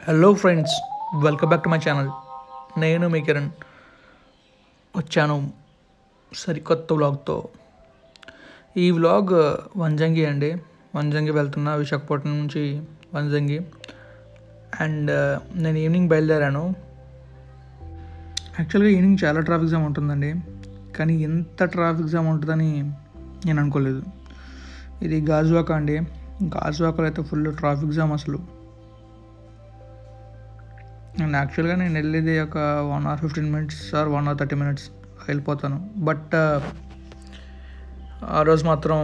Hello friends, welcome back to my channel. నేను మీ కిరణ్ వచ్చాను సరికొత్త వ్లాగ్తో. ఈ వ్లాగ్ వంజంగి అండి. వంజంగి వెళ్తున్నా, విశాఖపట్నం నుంచి వంజంగి. అండ్ నేను ఈవినింగ్ బయలుదేరాను. యాక్చువల్గా ఈవినింగ్ చాలా ట్రాఫిక్ జామ్ ఉంటుందండి, కానీ ఎంత ట్రాఫిక్ జామ్ ఉంటుందని నేను అనుకోలేదు. ఇది గాజువాక అండి. గాజువాకలో అయితే ఫుల్ ట్రాఫిక్ జామ్ అసలు. అండ్ యాక్చువల్గా నేను వెళ్ళేది ఒక 1 hour 15 minutes or 1 hour 30 minutes వెళ్ళిపోతాను. బట్ ఆ రోజు మాత్రం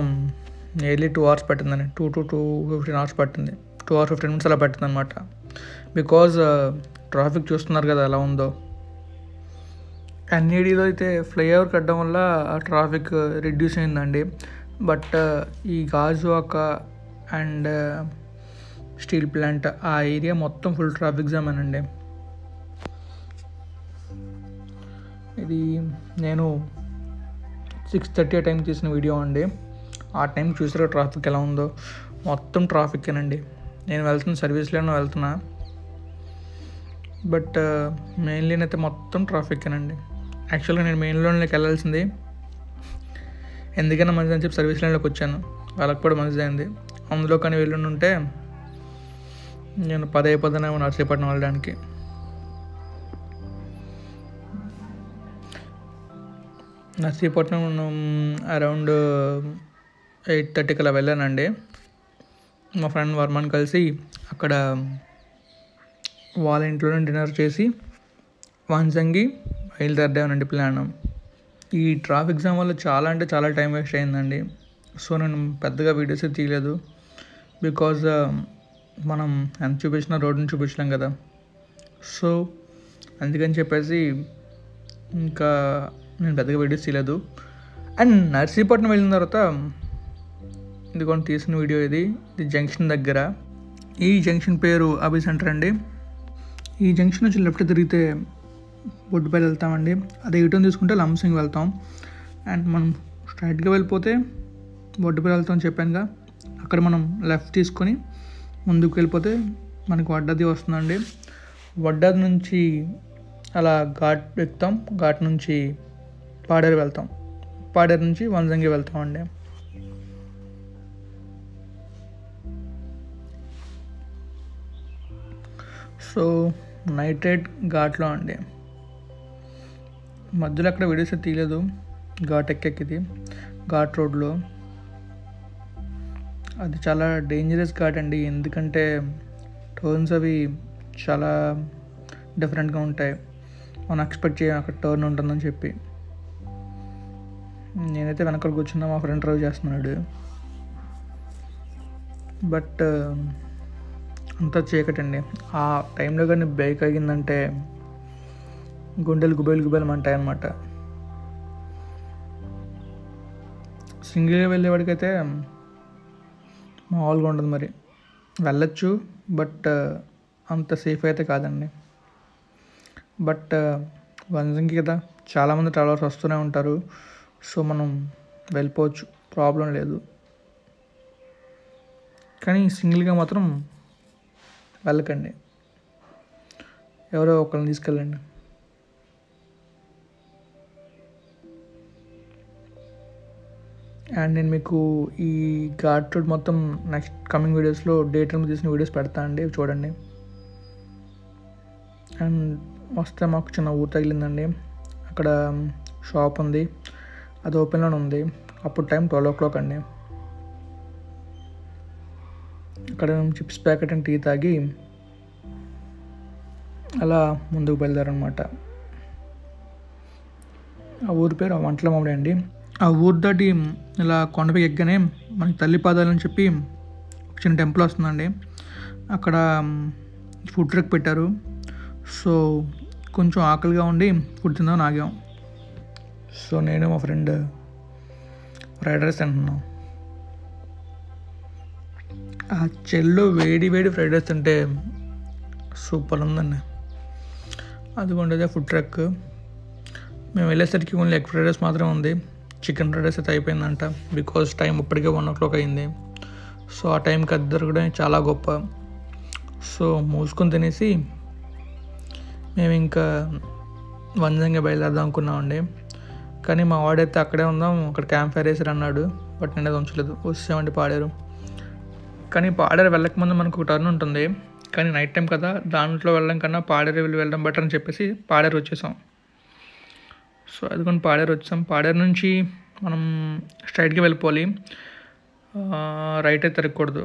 నియర్లీ 2 hours పట్టిందండి. 2 to 2:15 hours పట్టింది. 2 hours 15 minutes అలా పట్టింది అనమాట. బికాజ్ ట్రాఫిక్ చూస్తున్నారు కదా ఎలా ఉందో. ఎన్ఈడిలో అయితే ఫ్లైఓవర్ కట్టడం వల్ల ఆ ట్రాఫిక్ రిడ్యూస్ అయిందండి. బట్ ఈ గాజువాక అండ్ స్టీల్ ప్లాంట్ ఆ ఏరియా మొత్తం ఫుల్ ట్రాఫిక్ జామ్ అనండి. ఇది నేను 6:30 ఆ టైం తీసిన వీడియో అండి. ఆ టైం చూసారా ట్రాఫిక్ ఎలా ఉందో. మొత్తం ట్రాఫిక్కేనండి. నేను వెళ్తున్న సర్వీస్లోనే వెళ్తున్నా, బట్ మెయిన్ లైన్ అయితే మొత్తం ట్రాఫిక్కేనండి. యాక్చువల్గా నేను మెయిన్ లైన్లోకి వెళ్ళాల్సింది, ఎందుకైనా మంచిదని చెప్పి సర్వీస్ లైన్లోకి వచ్చాను. వాళ్ళకి కూడా మంచిదైంది. అందులో కానీ వెళ్ళుంటే నేను 10 అయిపోతానేమో నర్సీపట్నం వెళ్ళడానికి. నర్సీపట్నం అరౌండ్ 8:30 అలా వెళ్ళానండి. మా ఫ్రెండ్ వర్మన్ కలిసి అక్కడ వాళ్ళ ఇంట్లోనే డిన్నర్ చేసి వంజంగి బయలుదేరదామనండి ప్లాన్. ఈ ట్రాఫిక్ జామ్ వల్ల చాలా అంటే చాలా టైం వేస్ట్ అయిందండి. సో నేను పెద్దగా వీడియోస్ తీయలేదు. బికాజ్ మనం ఎంత చూపించినా రోడ్డుని చూపించలేం కదా. సో అందుకని చెప్పేసి ఇంకా నేను పెద్దగా వీడియోస్ తీయలేదు. అండ్ నర్సీపట్నం వెళ్ళిన తర్వాత ఇదిగోండి తీసిన వీడియో. ఇది జంక్షన్ దగ్గర. ఈ జంక్షన్ పేరు అభి సెంటర్ అండి. ఈ జంక్షన్ నుంచి లెఫ్ట్ తిరిగితే బొడ్డుపల్లి వెళ్తామండి. అదే యూటర్న్ తీసుకుంటే లంసింగ్ వెళ్తాం. అండ్ మనం స్ట్రైట్గా వెళ్ళిపోతే బొడ్డుపల్లి వెళ్తామని చెప్పానుగా. అక్కడ మనం లెఫ్ట్ తీసుకొని ముందుకు వెళ్ళిపోతే మనకు వడ్డాది వస్తుందండి. వడ్డాది నుంచి అలా ఘాట్ ఎక్కుతాం. ఘాట్ నుంచి పాడేరు వెళ్తాం. పాడేరు నుంచి వంజంగి వెళ్తామండి. సో నైట్ రైడ్ ఘాట్లో అండి. మధ్యలో అక్కడ వీడియోస్ తీయలేదు. ఘాట్ ఎక్కెక్కిది ఘాట్ రోడ్లో. అది చాలా డేంజరస్ ఘాట్ అండి. ఎందుకంటే టర్న్స్ అవి చాలా డిఫరెంట్గా ఉంటాయి. మనం ఎక్స్పెక్ట్ చేయం అక్కడ టర్న్ ఉంటుందని చెప్పి. నేనైతే వెనకాల కూర్చున్నా, మా ఫ్రెండ్ డ్రైవ్ చేస్తున్నాడు. బట్ అంతా చీకటండి. ఆ టైంలో కానీ బ్రేక్ అయ్యిందంటే గుండెలు గుబేలు అంటాయి అన్నమాట. సింగిల్గా వెళ్ళేవాడికైతే మామూలుగా ఉండదు. మరి వెళ్ళచ్చు, బట్ అంత సేఫ్ అయితే కాదండి. బట్ వంజంగి కదా, చాలామంది ట్రావెలర్స్ వస్తూనే ఉంటారు. సో మనం వెళ్ళిపోవచ్చు, ప్రాబ్లం లేదు. కానీ సింగిల్గా మాత్రం వెళ్ళకండి. ఎవరో ఒకరిని తీసుకెళ్ళండి. అండ్ నేను మీకు ఈ ఘాట్ రోడ్ మొత్తం నెక్స్ట్ కమింగ్ వీడియోస్లో డే టైం తీసిన వీడియోస్ పెడతా అండి, చూడండి. అండ్ వస్తే మాకు చిన్న ఊరు తగిలిందండి. అక్కడ షాప్ ఉంది, అది ఓపెన్లోనే ఉంది. అప్పుడు టైం 12 o'clock అండి. అక్కడ చిప్స్ ప్యాకెట్ అండ్ టీ తాగి అలా ముందుకు బయలుదేరనమాట. ఆ ఊరి పేరు వంటల మామిడి అండి. ఆ ఊరు దాటి ఇలా కొండపైకి ఎక్కగానే మనకి తల్లి పాదాలు అని చెప్పి ఒక చిన్న టెంపుల్ వస్తుందండి. అక్కడ ఫుడ్ ట్రక్ పెట్టారు. సో కొంచెం ఆకలిగా ఉండి ఫుడ్ తిందామని ఆగాం. సో నేను మా ఫ్రెండ్ ఫ్రైడ్ రైస్ తింటున్నాం. ఆ చెల్లో వేడి ఫ్రైడ్ రైస్ తింటే సూపర్ ఉందండి. అదిగోండి ఫుడ్ ట్రక్. మేము వెళ్ళేసరికి ఓన్లీ ఎగ్ ఫ్రైడ్ రైస్ మాత్రమే ఉంది. చికెన్ ఫ్రైడ్ రైస్ అయితే అయిపోయిందంట. బికాజ్ టైం ఇప్పటికే 1 o'clock అయింది. సో ఆ టైంకి అది దొరకడం చాలా గొప్ప. సో మూసుకొని తినేసి మేము ఇంకా వంజంగి బయలుదేరదాం అనుకున్నామండి. కానీ మా వాడైతే అక్కడే ఉందాం, అక్కడ క్యాంప్ ఫైర్ వేసారు అన్నాడు. బట్ నేను అది ఉంచలేదు, వచ్చామండి పాడేరు. కానీ పాడేరు వెళ్ళకముందు మనకు ఒక టర్న్ ఉంటుంది, కానీ నైట్ టైం కదా, దాంట్లో వెళ్ళడం కన్నా పాడేరు వెళ్ళడం బెటర్ అని చెప్పేసి పాడేరు వచ్చేసాం. సో అదికొని పాడేరు వచ్చాం. పాడేరు నుంచి మనం స్ట్రైట్గా వెళ్ళిపోవాలి, రైట్ అయితే తిరగకూడదు,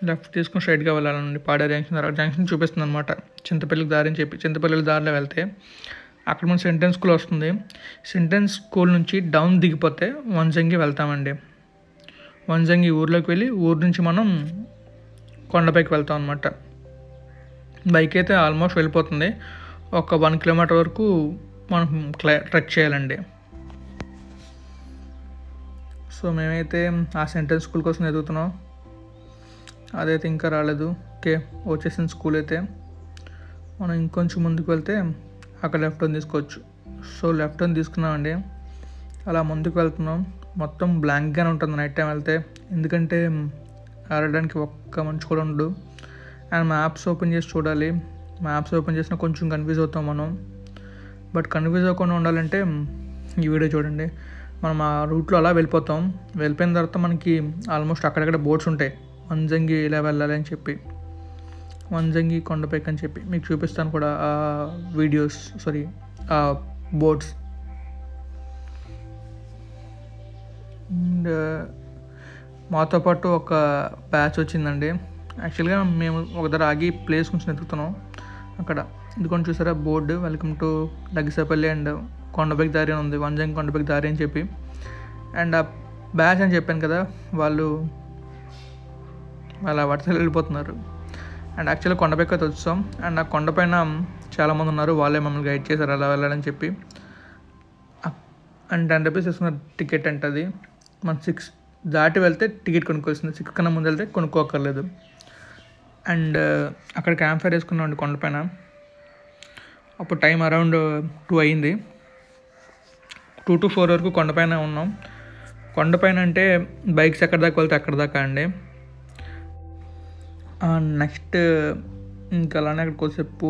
లెఫ్ట్ తీసుకుని స్ట్రైట్గా వెళ్ళాలండి. పాడేరు జంక్షన్ చూపిస్తుంది అనమాట, చింతపల్లికి దారి అని చెప్పి. చింతపల్లి దారిలో వెళ్తే అక్కడ మన సెంటెన్స్ స్కూల్ వస్తుంది. సెంటెన్స్ స్కూల్ నుంచి డౌన్ దిగిపోతే వంజంగి వెళ్తామండి. వంజంగి ఊర్లోకి వెళ్ళి ఊరు నుంచి మనం కొండపైకి వెళ్తాం అనమాట. బైక్ అయితే ఆల్మోస్ట్ వెళ్ళిపోతుంది, ఒక 1 కిలోమీటర్ వరకు మనం ట్రెక్ చేయాలండి. సో మేమైతే ఆ సెంటెన్స్ స్కూల్ కోసం ఎదుగుతున్నాం, అదైతే ఇంకా రాలేదు. ఓకే, వచ్చేసిన స్కూల్ అయితే మనం ఇంకొంచెం ముందుకు వెళ్తే అక్కడ లెఫ్ట్ టర్న్ తీసుకోవచ్చు. సో లెఫ్ట్ టర్న్ తీసుకున్నామండి, అలా ముందుకు వెళ్తున్నాం. మొత్తం బ్లాంక్గానే ఉంటుంది నైట్ టైం వెళ్తే, ఎందుకంటే ఆడడానికి ఒక్క మనిషి కూడా ఉండదు. అండ్ మ్యాప్స్ ఓపెన్ చేసి చూడాలి, మ్యాప్స్ ఓపెన్ చేసినా కొంచెం కన్ఫ్యూజ్ అవుతాం మనం. బట్ కన్ఫ్యూజ్ అవ్వకుండా ఉండాలంటే ఈ వీడియో చూడండి. మనం ఆ రూట్లో అలా వెళ్ళిపోతాం. వెళ్ళిపోయిన తర్వాత మనకి ఆల్మోస్ట్ అక్కడక్కడ బోర్డ్స్ ఉంటాయి, వంజంగి ఇలా వెళ్ళాలి అని చెప్పి, వంజంగి కొండపైకి అని చెప్పి మీకు చూపిస్తాను కూడా ఆ వీడియోస్, ఆ బోర్డ్స్. అండ్ మాతో పాటు ఒక బ్యాచ్ వచ్చిందండి. యాక్చువల్గా మేము ఒక దగ్గర ఆగి ప్లేస్ కొంచెం వెతుకుతున్నాం. అక్కడ ఇదికొని చూసారా బోర్డు, వెల్కమ్ టు లగిసపల్లి అండ్ కొండపైకి దారి అని ఉంది, వంజంగి కొండపైకి దారి అని చెప్పి. అండ్ ఆ బ్యాచ్ అని చెప్పాను కదా, వాళ్ళు వరుసలు వెళ్ళిపోతున్నారు. అండ్ యాక్చువల్గా కొండపైకి అయితే వచ్చాం. అండ్ ఆ కొండపైన చాలామంది ఉన్నారు, వాళ్ళే మమ్మల్ని గైడ్ చేశారు అలా వెళ్ళాలని చెప్పి. అండ్ 10 రూపీస్ తీసుకున్న టికెట్ అంటే అది మనం 6 దాటి వెళ్తే టికెట్ కొనుక్కోవాల్సింది, 6 కన్నా ముందు వెళ్తే కొనుక్కోక్కర్లేదు. అండ్ అక్కడ క్యాంప్ ఫైర్ వేసుకున్నామండి కొండపైన. అప్పుడు టైం అరౌండ్ 2 అయ్యింది. 2 to 4 వరకు కొండపైన ఉన్నాం. కొండపైన అంటే బైక్స్ ఎక్కడి దాకా వెళ్తే అక్కడ దాకా అండి. నెక్స్ట్ ఇంకా అలానే అక్కడ కొద్దిసేపు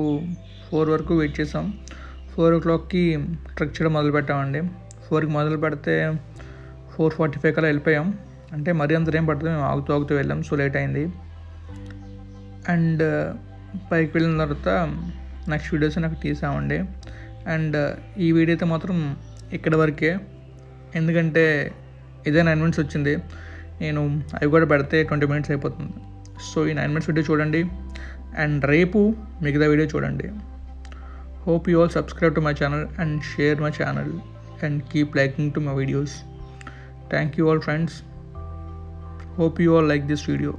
4 వరకు వెయిట్ చేసాం. 4 o'clockకి ట్రెక్ చేయడం మొదలు పెట్టామండి. 4కి మొదలు పెడితే 4:45 కల్లా వెళ్ళిపోయాం. అంటే మరీ అంత ఏం పడుతుంది, మేము ఆగుతూ వెళ్ళాం, సో లేట్ అయింది. అండ్ పైకి వెళ్ళిన తర్వాత నెక్స్ట్ వీడియోస్ నాకు తీసామండి. అండ్ ఈ వీడియో అయితే మాత్రం ఇక్కడ వరకే, ఎందుకంటే ఇదే 9 minutes వచ్చింది. నేను అవి కూడా పెడితే 20 minutes అయిపోతుంది. సో ఈ 9 minutes వీడియో చూడండి, అండ్ రేపు మిగతా వీడియో చూడండి. Hope you all subscribe to my channel and share my channel and keep liking to my videos. Thank you all friends. Hope you all like this video.